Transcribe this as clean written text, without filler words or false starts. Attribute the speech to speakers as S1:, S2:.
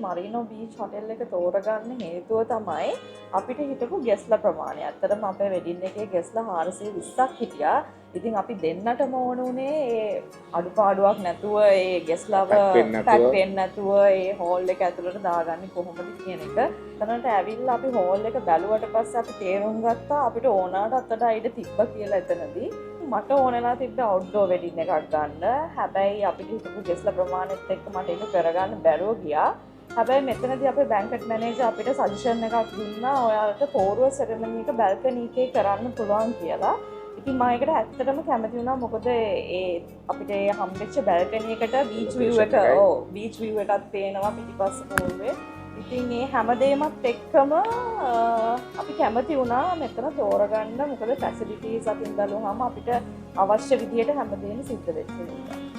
S1: මරීනෝ beach hotel එක තෝරගන්න හේතුව තමයි අපිට හිටපු ගෙස්ලා ප්‍රමාණය. ඇත්තටම අපේ වෙඩින් එකේ ගෙස්ලා 420ක් හිටියා. ඉතින් අපි දෙන්නටම ඕන උනේ ඒ අඩුපාඩුවක් නැතුව ඒ ගෙස්ලාව පැක් වෙන්නේ නැතුව ඒ හෝල් එක ඇතුළට දාගන්නේ කොහොමද කියන එක. එතනට ඇවිල්ලා අපි හෝල් එක බැලුවට පස්සේ අපි තේරුම් ගත්තා අපිට ඕනාට අතට අයිඩ තිබ්බ කියලා එතනදී. මට ඕනලා තිබ්බ අවුට්ඩෝර් වෙඩින් එකක් ගන්න. හැබැයි අපිට හිටපු ගෙස්ලා ප්‍රමාණයත් එක්ක මට ඒක කරගන්න බැරුව ගියා. හැබැයි මෙතනදී අපේ බැංකට් මැනේජර් අපිට සජෙෂන් එකක් දුන්නා ඔයාලට පෝරුව සෙරමනි එක බල්කනි එකේ කරන්න පුළුවන් කියලා. ඉතින් මම ඒකට ඇත්තටම කැමති වුණා මොකද ඒ අපිට හම්බෙච්ච බල්කනි එකට බීච් විව් එක බීච් විව් එකක් පේනවා පිටිපස්ස පෝරුවේ. ඉතින් මේ හැමදේමත් එක්කම අපි කැමති වුණා මෙතන තෝරගන්න මොකද ෆැසිලිටිස් අතින් බැලුවාම අපිට අවශ්‍ය විදියට හැමදේම සිද්ධ වෙච්ච නිසා.